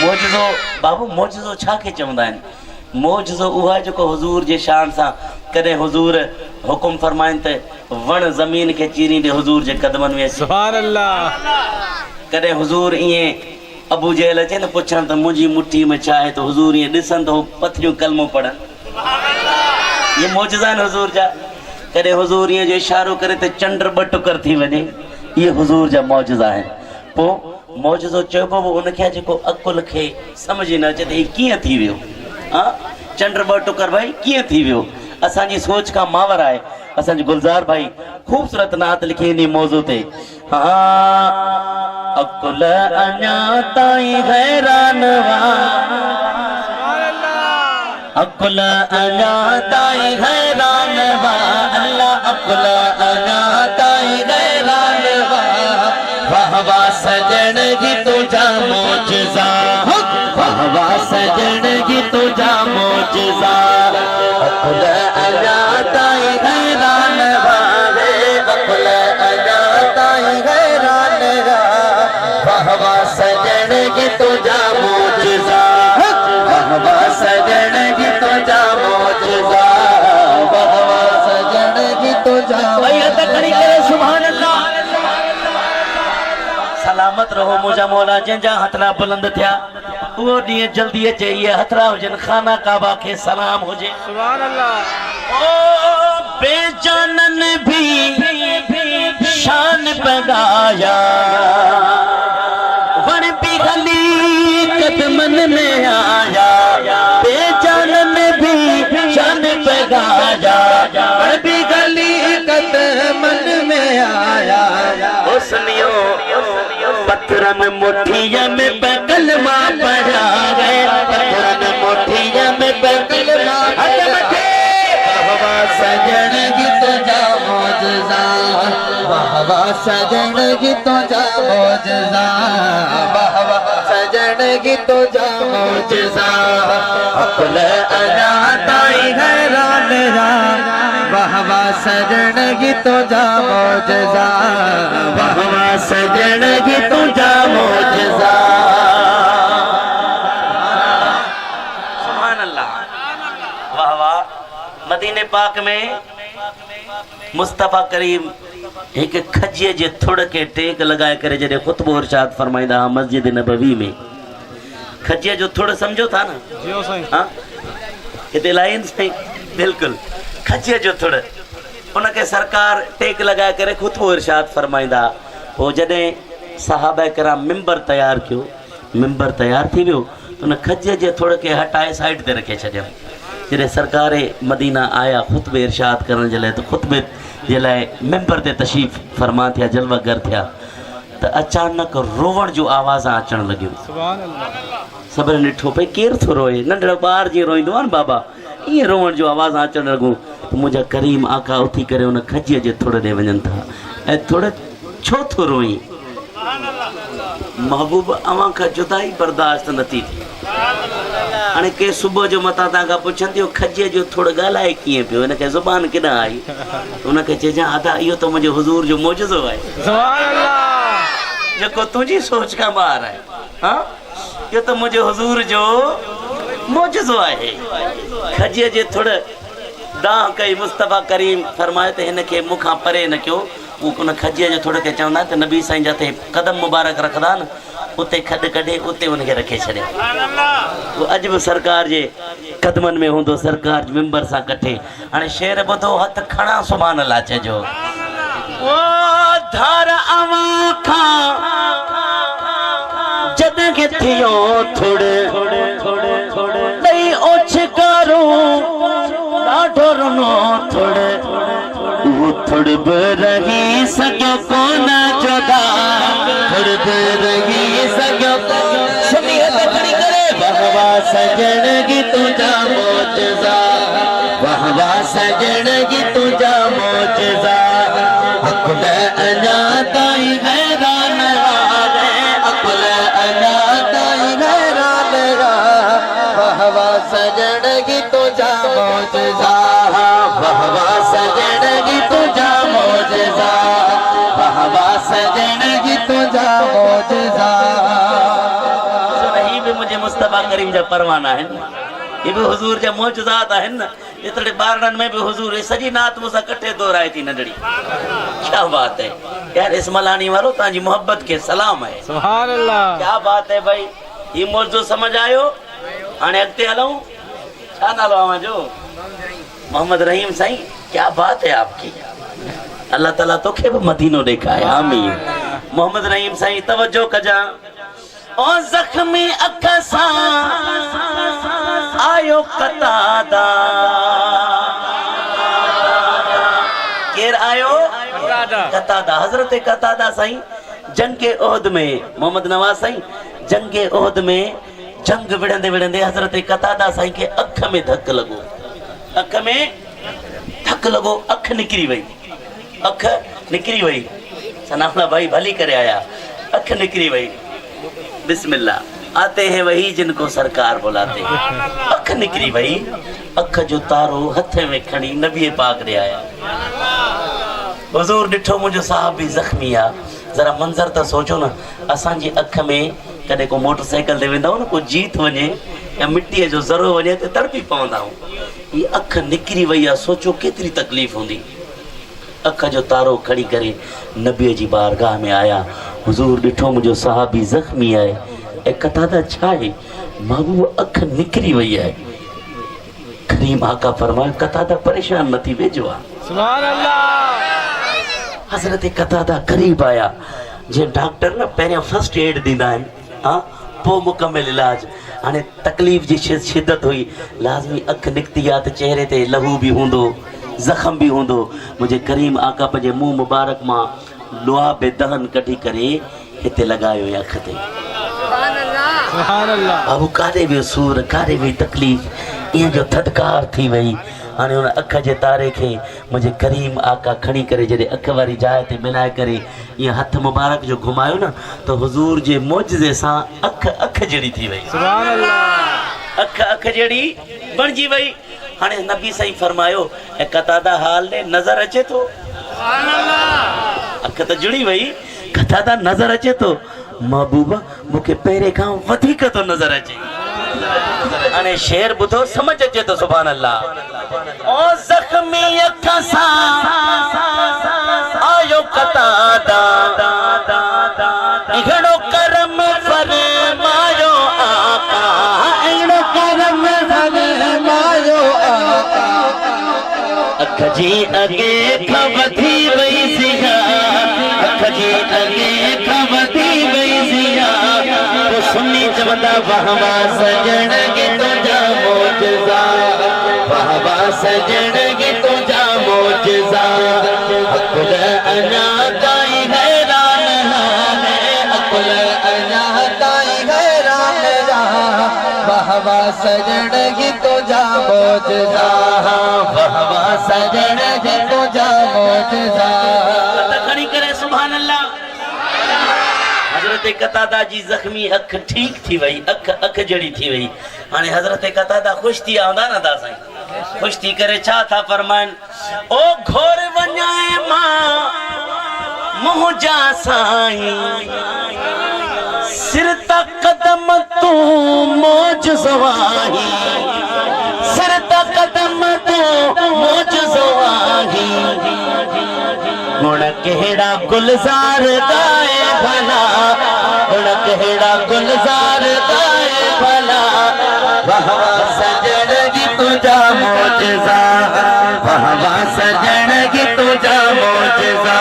Mojo बाबू mojo छा के चवंदा आहिनि मोजो उहा जेको हुजूर जे शान सां कॾहिं हुजूर हुकुम फरमाइनि त वण ज़मीन खे चीरींदे हुजूर जे कदमनि में सुभान अल्लाह। कॾहिं हुजूर ईअं अबू जहल अचे न पुछण त मुंहिंजी मुट्ठी में छा आहे त हुजूर ईअं ॾिसनि त हू पथरियूं कलमो पढ़नि इहे मोजज़ा आहिनि हुजूर जा। कॾहिं हुजूर ईअं जो इशारो करे त चंड ॿ टुकर थी वञे इहे हुजूर जा मौजज़ा आहिनि। पोइ मौजज़ो चइबो बि उनखे जेको अकुल खे सम्झ न अचे त हीउ कीअं थी वियो हा चंड ॿ टुकर भाई कीअं थी वियो असांजी सोच खां मावर आहे। असांजो गुलज़ार भाई ख़ूबसूरत नात लिखी इन मौज़ू ते अकुल अञा ताईं हैरान अकुल अञा ताईं हैरान अल्लाह अकुल अञा ताईं हैरान वाह वाह सजन जी तुझा मौजज़ा वाह वाह सजन जी तुझा मौजज़ा अकुल अञा ताईं हैरान अकुल अञा ताईं हैरान वाह वाह सजन जी तुझा मौजज़ा वाह वाह सजन जी तुझा मौजज़ा वाह वाह सजन जी तुझा खड़ी करे सुभान अल्लाह। सलामत रहो मुझा मौला जंहिंजा हथड़ा बुलंद थिया वो ॾींहुं जल्दी अचे ये हथड़ा हुजनि खाना काबा के सलाम हुजे सुभान अल्लाह। ओ बेजानन भी शान पगाया वन भी गली कदमन में आया बेजानन भी शान पगाया वन भी गली कदमन में आया उसनियो पत्थरन मुठिया में कलमा पढ़ा गए पत्थरन मुठिया में कलमा वाह सजन की तुझा मौजज़ा वाह वाह सजन की तुझा मौजज़ा वाह वाह सजन की तुझा मौजज़ा अकुल अञा ताईं हैरान वाह वाह सजन की तुझा मौजज़ा वाह वाह सजन की तुझा मौजज़ा सुभान अल्लाह। वाह वाह मदीने पाक में मुस्तफ़ा करीम एक खजिए जे थुड़ के टेक लगाए करे जॾहिं ख़ुतबो इरशाद फरमाईंदा हुआ मस्जिद नबवी में खजिए जो थुड़ सम्झो था न हाँ हिते लाइन साईं बिल्कुलु खजिए जो थुड़ उनखे सरकार टेक लगाए करे ख़ुतबो इरशाद फरमाईंदा। पोइ जॾहिं सहाबा किराम मिंबर तयारु कयो मिंबर तयारु थी वियो त उन खजिए जे थुड़ खे हटाए साइड ते रखे छॾियऊं। जॾहिं सरकार मदीना आया ख़ुतबे इरशाद करण जे लाइ त ख़ुतबे जे लाइ मिंबर ते तशरीफ़ फरमा थिया जलवागर थिया त अचानक रोवण जो आवाज़ां अचणु लॻियूं सुभान अल्लाह। सभिनी ॾिठो भई केरु थो रोए नंढड़ो ॿार जीअं रोईंदो आहे न बाबा ईअं रोवण जो आवाज़ां अचणु लॻूं त मुंहिंजा करीम आका उथी करे उन खजीअ जे थुड़ ॾे वञनि था ऐं थुड़ छो थो रोई महबूब अवां खां जुदाई बर्दाश्त नथी थिए। हाणे के सुबुह जो मथां तव्हां खां पुछनि थियो खजीअ जो थोरो ॻाल्हाए कीअं पियो हिनखे ज़ुबान केॾां आई हुनखे चइजां अदा इहो त मुंहिंजे हुज़ूर जो मौजज़ो आहे सुभान अल्लाह। जेको तुंहिंजी सोच खां ॿाहिरि आहे हा इहो त मुंहिंजे हुज़ूर जो मौजज़ो आहे। खजीअ जे थुड़ दाह कई मुस्तफ़ा करीम फरमाए त हिनखे मूंखां परे न कयो उन खजीअ जे थुड़ खे चवंदा त नबी साईं जिते कदम मुबारक रखंदा न उते खॾु कढे उते उनखे रखे छॾिया उहो अॼु बि सरकार जे कदमनि में हूंदो सरकार मिंबर सां कठे। हाणे शेर ॿुधो हथ खणा सुभान अल्लाह चइजो ओ धार अवां खां जॾहिं थियो थुड़ ॾेई ओछ करो ॾाढो रुनो थुड़ वो थुड़ बि रही सघियो कोन जुदा थुड़ बि रही सघियो सुनिए त खणी करे वाह वाह सजन की तुझा मौजज़ा वाह वाह सजन की तुझा मौजज़ा अकुल अञा ताईं हैरान अकुल अञा ताईं हैरान वाह वाह सजन की तुझा मौजज़ा वाह वाह सजन की तुझा मौजज़ा वाह वाह सजन की तुझा मौजज़ा मुझे मुस्तफा करीम जा परवाना है ये भी हुजूर जा मौजूदात है न इतने बारन में भी हुजूर सजी नात मुसा कट्ठे दोहराए थी नडड़ी क्या बात है यार इस मलानी वालों ताजी मोहब्बत के सलाम है सुभान अल्लाह क्या बात है भाई ये मौजू समझ आयो हाणे अगते हलूं छा नालो आवा जो मोहम्मद रहीम साईं क्या बात है आपकी अल्लाह ताला तो के मदीनो देखा है आमीन मोहम्मद रहीम साईं तवज्जो कजा ओ जख्मी अख सा आयो कतादा केर आयो कतादा हजरत कतादा साईं जंग के ओहद में मोहम्मद नवाज साईं जंग के ओहद में जंग विड़ंदे विड़ंदे हजरत कतादा साईं के अख में धक लगो अख में धक लगो अख निकरी वई अख निकरी वई सनाफला भाई भली करे आया अख निकरी वई बिस्मिल्लाह आते हैं वही जिनको सरकार बुलाते हैं अख निकरी वई अख जो तारो हथे में खणी नबी पाक रे आया हुजूर डिठो मुझो साहब भी जख्मी आ जरा मंजर तो सोचो ना असां जी अख में कदे को मोटरसाइकिल ते वेंदा ना को जीत वने या मिट्टी जो जरो वने ते तड़पी पवंदा ये अख निकरी वई आ सोचो केतरी तकलीफ होंदी अख जो तारो खड़ी करे नबी जी बारगाह में आया हुजूर डिठो मुझो साहबी जख्मी है ए कतादा छाए महबूब अख निकरी वई है करीम आका फरमाए कतादा परेशान नथी वेजो आ सुभान अल्लाह हजरत कतादा करीब आया जे डॉक्टर न पहले फर्स्ट एड दींदा आहिनि हाँ पोइ मुकम्मल इलाज हाणे तकलीफ़ जी शिद्दत हुई लाज़मी अख निकिती आहे त चेहरे ते लहू बि हूंदो ज़ख़म बि हूंदो मुंहिंजे करीम आका पंहिंजे मुंहुं मुबारक मां लोहा बे दहन कढी करे हिते लॻायो अख ते सुभान अल्लाह बाबू काॾे वियो सूर काॾे वई तकलीफ़ ईअं जो थदकार थी वई हाणे हुन अख जे तारे खे मुंहिंजे करीम आका खणी करे जॾहिं अख वारी जाइ ते मिलाए करे ईअं हथ मुबारक जो घुमायो न त हुज़ूर जे मौजज़े सां अख अख जहिड़ी थी वई सुभान अल्लाह अख अख जहिड़ी बणिजी वई हाणे नबी साईं फरमायो ऐं कतादा हाल ने नज़र अचे थो सुभान अल्लाह अख त जुड़ी वई कतादा नज़र अचे थो महबूबा मूंखे पहिरें खां वधीक थो नज़र अचे हाणे शेर ॿुधो समझ अचे थो सुभान अल्लाह ओ ज़ख्मी अख सां आयो कतादा घणो करम फरमायो आका अहिड़ो करम फरमायो आका अख जी अॻे खां वधी वई सिया अख जी अॻे खां वधी वई सिया तो सुनी चवंदा वाह वाह सजण गे तुंहिंजा मौजज़ा वाह वाह सजण गे तुंहिंजा मौजज़ा अकुल अञा ताईं हैरान है अकुल अञा ताईं हैरान वाह वाह सजण गे तुंहिंजा मौजज़ा वाह वाह सजण गे तुंहिंजा मौजज़ा खणी करे सुभान अल्लाह हजरत कतादा जी जख्मी अख ठीक थी वई अख अख जड़ी थी वई हाणे हजरत कतादा खुश थी आंदा न दा साईं खुश थी करे छा था फरमाइन ओ घोर वञाए मां मुंहिंजा साईं सिर ता कदम तू मौज ज़वाही सिर ता कदम तू मौज ज़वाही गुण केड़ा गुलजार गाए भला गुण केड़ा गुलजार गाए भला वाह वाह सजण गी तुझा मौजज़ा वाह वाह सजण गी तुझा मौजज़ा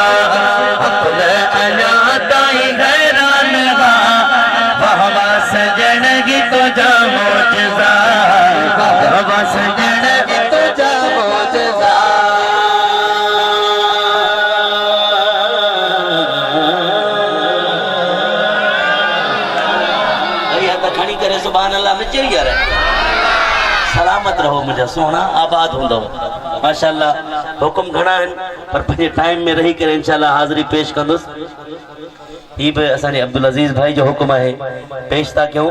अकुल अञा ताईं हैरान वाह वाह सजण गी तुझा मौजज़ा वाह वाह सजण गी तुझा मौजज़ा सुभान अल्लाह में चढ़ी यार सलामत रहो मुझे सोना आबाद होंदो माशाअल्लाह हुक्म घणा आहिनि पर पंहिंजे टाइम में रही करे इंशाअल्लाह हाज़िरी पेश कंदुसि ही भी असांजे अब्दुल अजीज भाई जो हुक्म है पेश था क्यों